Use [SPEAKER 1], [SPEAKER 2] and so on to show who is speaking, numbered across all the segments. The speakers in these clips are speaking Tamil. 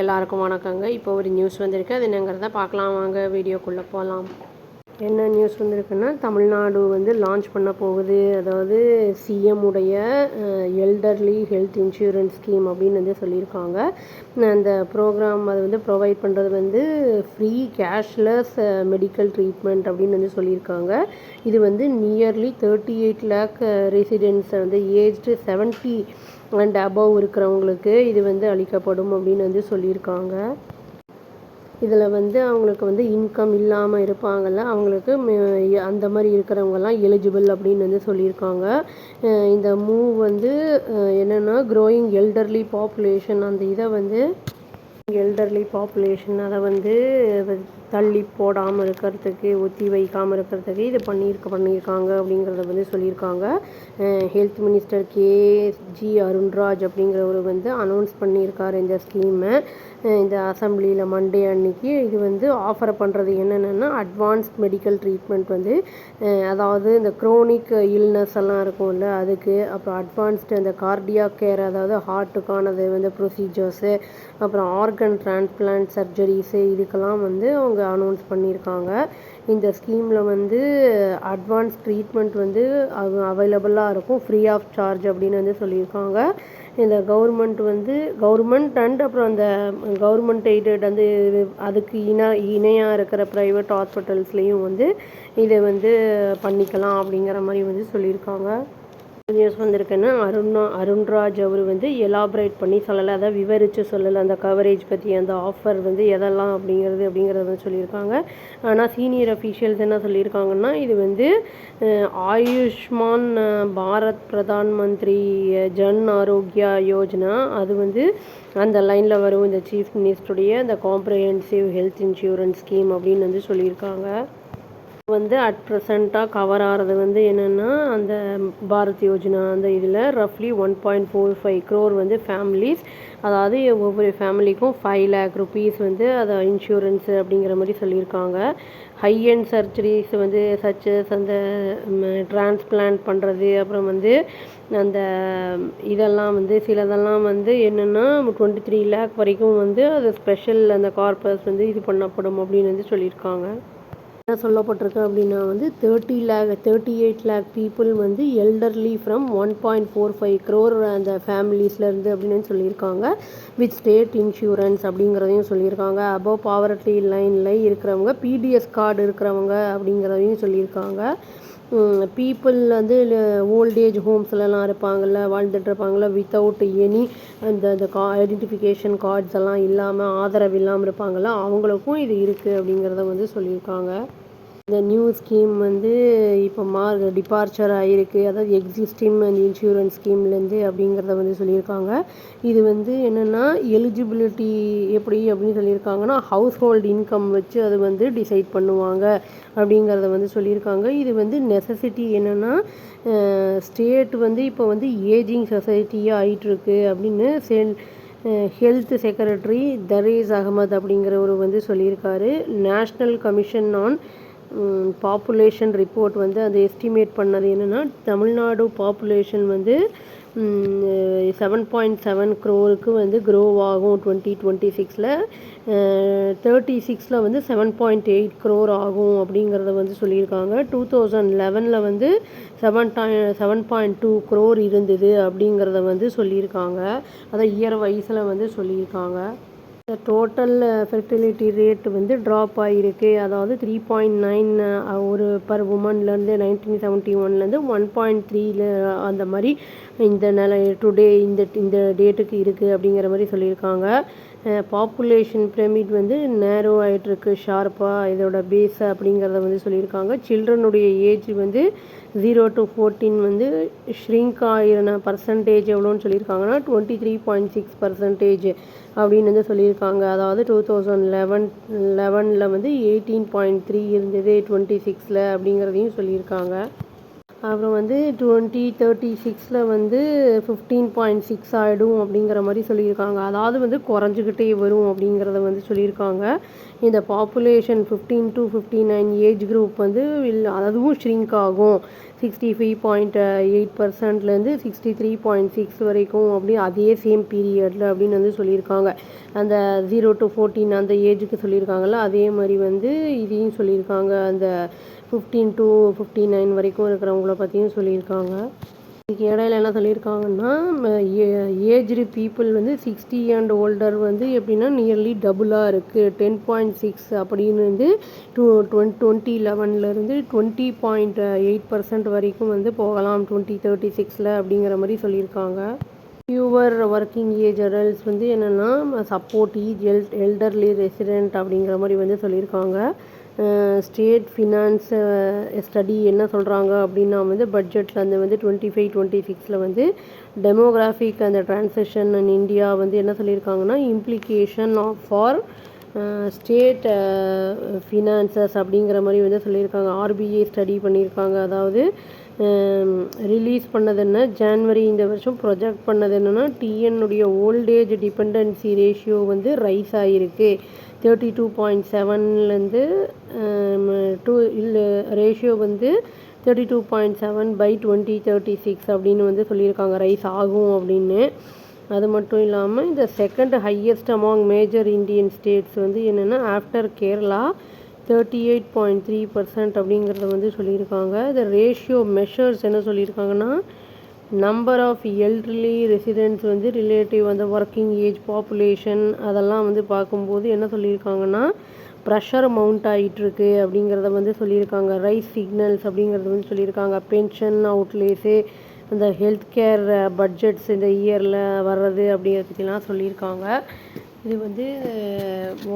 [SPEAKER 1] எல்லாருக்கும் வணக்கங்க. இப்போ ஒரு நியூஸ் வந்திருக்கு. அது என்னங்கிறத பார்க்கலாம் வாங்க, வீடியோக்குள்ளே போகலாம். என்ன நியூஸ் வந்திருக்குன்னா, தமிழ்நாடு லான்ச் பண்ண போகுது. அதாவது சிஎம் உடைய எல்டர்லி ஹெல்த் இன்சூரன்ஸ் ஸ்கீம் அப்படின்னு சொல்லியிருக்காங்க. அந்த ப்ரோக்ராம் அது ப்ரொவைட் பண்ணுறது ஃப்ரீ கேஷ்லெஸ் மெடிக்கல் ட்ரீட்மெண்ட் அப்படின்னு சொல்லியிருக்காங்க. இது nearly 38 lakh residents aged 70 and above இருக்கிறவங்களுக்கு இது அளிக்கப்படும் அப்படின்னு சொல்லியிருக்காங்க. இதில் அவங்களுக்கு இன்கம் இல்லாமல் இருப்பாங்கள்ல, அவங்களுக்கு அந்த மாதிரி இருக்கிறவங்கலாம் எலிஜிபிள் அப்படின்னு சொல்லியிருக்காங்க. இந்த மூவ் என்னென்னா க்ரோயிங் எல்டர்லி பாப்புலேஷன், அந்த இதை எல்டர்லி பாப்புலேஷன் அதை தள்ளி போடாமல் இருக்கிறதுக்கு, ஒத்தி வைக்காமல் இருக்கிறதுக்கு இது பண்ணியிருக்காங்க அப்படிங்கிறத சொல்லியிருக்காங்க. ஹெல்த் மினிஸ்டர் KG அருண்ராஜ் அப்படிங்கிறவர் அனௌன்ஸ் பண்ணியிருக்காரு இந்த ஸ்கீமை. இந்த அசம்பிளியில் மண்டே அன்னைக்கு இது ஆஃபர் பண்ணுறது என்னென்னா அட்வான்ஸ்ட் மெடிக்கல் ட்ரீட்மெண்ட் அதாவது இந்த க்ரோனிக் இல்னஸ் எல்லாம் இருக்கும்ல அதுக்கு, அப்புறம் அட்வான்ஸ்டு அந்த கார்டியாக் கேர், அதாவது ஹார்ட்டுக்கானது ப்ரொசீஜர்ஸு, அப்புறம் ஆர்கன் டிரான்ஸ்பிளான்ட் சர்ஜரிஸு, இதுக்கெல்லாம் அவங்க அனௌன்ஸ் பண்ணியிருக்காங்க. இந்த ஸ்கீமில் அட்வான்ஸ் ட்ரீட்மெண்ட் அவைலபிளாக இருக்கும், ஃப்ரீ ஆஃப் சார்ஜ் அப்படின்னு சொல்லியிருக்காங்க. இந்த கவர்மெண்ட் அண்ட் அப்புறம் அந்த கவர்மெண்ட் எய்டட் அதுக்கு இணையாக இருக்கிற ப்ரைவேட் ஹாஸ்பிட்டல்ஸ்லேயும் இதை பண்ணிக்கலாம் அப்படிங்கிற மாதிரி சொல்லியிருக்காங்க. நியூஸ் வந்திருக்குன்னா அருண்ராஜ் அவர் எலாபரேட் பண்ணி சொல்லலை, அதாவது விவரித்து சொல்லலை அந்த கவரேஜ் பற்றி, அந்த ஆஃபர் எதெல்லாம் அப்படிங்கிறத சொல்லியிருக்காங்க. ஆனால் சீனியர் அஃபீஷியல்ஸ் என்ன சொல்லியிருக்காங்கன்னா, இது ஆயுஷ்மான் பாரத் பிரதான் மந்திரி ஜன் ஆரோக்கியா யோஜனா, அது அந்த லைனில் வரும் இந்த சீஃப் மினிஸ்டருடைய இந்த காம்ப்ரஹென்சிவ் ஹெல்த் இன்சூரன்ஸ் ஸ்கீம் அப்படின்னு சொல்லியிருக்காங்க. அட் ப்ரெசண்ட்டாக கவர் ஆகிறது என்னென்னா அந்த பாரத் யோஜனா, அந்த இதில் ரஃப்லி 1.45 crore ஃபேமிலிஸ், அதாவது ஒவ்வொரு ஃபேமிலிக்கும் 5 lakh rupees அதை இன்சூரன்ஸு அப்படிங்கிற மாதிரி சொல்லியிருக்காங்க. ஹை அண்ட் சர்ஜரிஸ் சச்சஸ் அந்த டிரான்ஸ்பிளான்ட் பண்ணுறது, அப்புறம் அந்த இதெல்லாம் சிலதெல்லாம் என்னென்னா 23 lakh வரைக்கும் அது ஸ்பெஷல் அந்த கார்பஸ் இது பண்ணப்படும் அப்படின்னு சொல்லியிருக்காங்க. என்ன சொல்லப்பட்டிருக்கு அப்படின்னா 38 lakh people elderly from 1.45 crore அந்த ஃபேமிலிஸ்லேருந்து அப்படின்னு சொல்லியிருக்காங்க. வித் ஸ்டேட் இன்சூரன்ஸ் அப்படிங்கிறதையும் சொல்லியிருக்காங்க. அபவ் பாவர்ட்டி லைனில் இருக்கிறவங்க, PDS கார்டு இருக்கிறவங்க அப்படிங்கிறதையும் சொல்லியிருக்காங்க. பீப்புள் ஓல்டேஜ் ஹோம்ஸ்லலாம் இருப்பாங்கள்ல, வாழ்ந்துட்டுருப்பாங்கள்ல, வித்தவுட் எனி அந்த ஐடென்டிஃபிகேஷன் கார்ட்ஸ் எல்லாம் இல்லாமல், ஆதரவு இல்லாமல் இருப்பாங்கள்ல, அவங்களுக்கும் இது இருக்குது அப்படிங்கிறத சொல்லியிருக்காங்க. இந்த நியூ ஸ்கீம் இப்போ டிபார்ச்சர் ஆகிருக்கு, அதாவது எக்ஸிஸ்டிங் இன்சூரன்ஸ் ஸ்கீம்லேருந்து அப்படிங்கிறத சொல்லியிருக்காங்க. இது என்னென்னா எலிஜிபிலிட்டி எப்படி அப்படின்னு சொல்லியிருக்காங்கன்னா, ஹவுஸ் ஹோல்டு இன்கம் வச்சு அது டிசைட் பண்ணுவாங்க அப்படிங்கிறத சொல்லியிருக்காங்க. இது நெசசிட்டி என்னென்னா ஸ்டேட் இப்போ ஏஜிங் சொசைட்டியாக ஆகிட்டுருக்கு அப்படின்னு ஹெல்த் செக்ரட்டரி தரேஸ் அகமது அப்படிங்கிறவர் சொல்லியிருக்காரு. National commission on population report அது எஸ்டிமேட் பண்ணது என்னென்னா, தமிழ்நாடு பாப்புலேஷன் 7.7 crore க்ரோ ஆகும் 2026. 36 7.8 crore ஆகும் அப்படிங்கிறத சொல்லியிருக்காங்க. 2011 7.2 crore இருந்தது அப்படிங்கிறத சொல்லியிருக்காங்க. அதை இயர் வைஸில் சொல்லியிருக்காங்க. இந்த டோட்டல் ஃபெர்டிலிட்டி ரேட் ட்ராப் ஆகிருக்கு, அதாவது 3.9 ஒரு பர் உமன்லேருந்து 1971 1.3 அந்த மாதிரி இந்த டுடே இந்த டேட்டுக்கு இருக்குது அப்படிங்கிற மாதிரி சொல்லியிருக்காங்க. பாப்புலேஷன் பிரமிட் நேரோ ஆகிட்டுருக்கு ஷார்ப்பாக, இதோட பேஸ் அப்படிங்கிறத சொல்லியிருக்காங்க. சில்ட்ரனுடைய ஏஜ் 0 to 14 ஷ்ரிங்க் ஆகிற பர்சன்டேஜ் எவ்வளோன்னு சொல்லியிருக்காங்கன்னா 23.6% அப்படின்னு சொல்லியிருக்காங்க. அதாவது 2011 18.3 இருந்தது 26 அப்படிங்கிறதையும் சொல்லியிருக்காங்க. அப்புறம் வந்து 2036 வந்து 15.6 ஆகிடும் அப்படிங்கிற மாதிரி சொல்லியிருக்காங்க. அதாவது வந்து குறைஞ்சிக்கிட்டே வரும் அப்படிங்கிறத வந்து சொல்லியிருக்காங்க. இந்த பாப்புலேஷன் 15 to 59 ஏஜ் குரூப் வந்து அதுவும் ஷ்ரிங்க் ஆகும். 65.8%லேருந்து 63.6 வரைக்கும் அப்படி அதே சேம் பீரியடில் அப்படின்னு வந்து சொல்லியிருக்காங்க. அந்த 0 to 14 அந்த ஏஜுக்கு சொல்லியிருக்காங்கல்ல, அதே மாதிரி வந்து இதையும் சொல்லியிருக்காங்க. அந்த 15 to 59 வரைக்கும் இருக்கிறவங்கள பற்றியும் சொல்லியிருக்காங்க. இதுக்கு இடையில என்ன சொல்லியிருக்காங்கன்னா, ஏஜ்டு பீப்புள் வந்து 60 அண்ட் ஓல்டர் வந்து எப்படின்னா நியர்லி டபுளாக இருக்குது. 10.6 அப்படின்னு வந்து 2011லேருந்து 20.8% வரைக்கும் வந்து போகலாம் 2036 அப்படிங்கிற மாதிரி சொல்லியிருக்காங்க. ஃபியூவர் ஒர்க்கிங் ஏஜ் அடல்ட்ஸ் வந்து என்னென்னா சப்போர்ட் ஈச் எல்டர்லி ரெசிடென்ட் அப்படிங்கிற மாதிரி வந்து சொல்லியிருக்காங்க. ஸ்டேட் ஃபினான்ஸ் ஸ்டடி என்ன சொல்கிறாங்க அப்படின்னா வந்து பட்ஜெட்டில் அந்த வந்து 25-26 வந்து டெமோகிராஃபிக் அந்த டிரான்சிஷன் இன் இந்தியா வந்து என்ன சொல்லியிருக்காங்கன்னா இம்ப்ளிகேஷன் ஃபார் ஸ்டேட் ஃபினான்சஸ் அப்படிங்கிற மாதிரி வந்து சொல்லியிருக்காங்க. ஆர்பிஐ ஸ்டடி பண்ணியிருக்காங்க. அதாவது ரிலீஸ் பண்ணது என்ன, ஜான்வரி இந்த வருஷம் ப்ரொஜெக்ட் பண்ணது என்னென்னா டிஎன்னுடைய ஓல்டேஜ் டிபெண்டன்சி ரேஷியோ வந்து ரைஸ் ஆகிருக்கு. 32.7லேருந்து ரேஷியோ வந்து 32.7 by 2036 அப்படின்னு வந்து சொல்லியிருக்காங்க. ரைஸ் ஆகும் அப்படின்னு. அது மட்டும் இல்லாமல் இந்த second highest among major Indian states வந்து என்னென்னா ஆஃப்டர் கேரளா 38.3% அப்படிங்கிறத வந்து சொல்லியிருக்காங்க. இந்த ரேஷியோ மெஷர்ஸ் என்ன சொல்லியிருக்காங்கன்னா நம்பர் ஆஃப் எல்டர்லி ரெசிடென்ட்ஸ் வந்து ரிலேட்டிவ் அந்த ஒர்க்கிங் ஏஜ் பாப்புலேஷன் அதெல்லாம் வந்து பார்க்கும்போது என்ன சொல்லியிருக்காங்கன்னா ப்ரெஷர் மவுண்ட் ஆகிட்டுருக்கு அப்படிங்கிறத வந்து சொல்லியிருக்காங்க. ரைஸ் சிக்னல்ஸ் அப்படிங்கிறத வந்து சொல்லியிருக்காங்க. பென்ஷன் அவுட்லேஸு அந்த ஹெல்த் கேர் பட்ஜெட்ஸ் இந்த இயரில் வர்றது அப்படிங்கிறதுக்கெல்லாம் சொல்லியிருக்காங்க. இது வந்து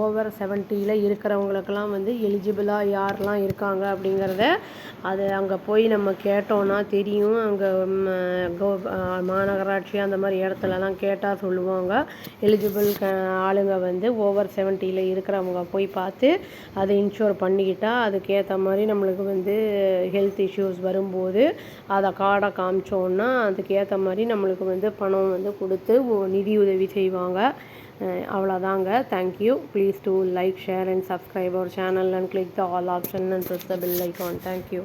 [SPEAKER 1] ஓவர் 70 இருக்கிறவங்களுக்கெல்லாம் வந்து எலிஜிபிளாக யாரெல்லாம் இருக்காங்க அப்படிங்கிறத அது அங்கே போய் நம்ம கேட்டோன்னா தெரியும். அங்கே மாநகராட்சி அந்த மாதிரி இடத்துலலாம் கேட்டால் சொல்லுவாங்க. எலிஜிபிள் ஆளுங்க வந்து ஓவர் 70 இருக்கிறவங்க போய் பார்த்து அதை இன்ஷூர் பண்ணிக்கிட்டால் அதுக்கேற்ற மாதிரி நம்மளுக்கு வந்து ஹெல்த் இஷ்யூஸ் வரும்போது அதை கார்டை காமிச்சோன்னா அதுக்கேற்ற மாதிரி நம்மளுக்கு வந்து பணம் வந்து கொடுத்து நிதி உதவி செய்வாங்க. அவ்வளோதாங்க. Thank you. Please do like, share and subscribe our channel and click the all option and press the bell icon. Thank you.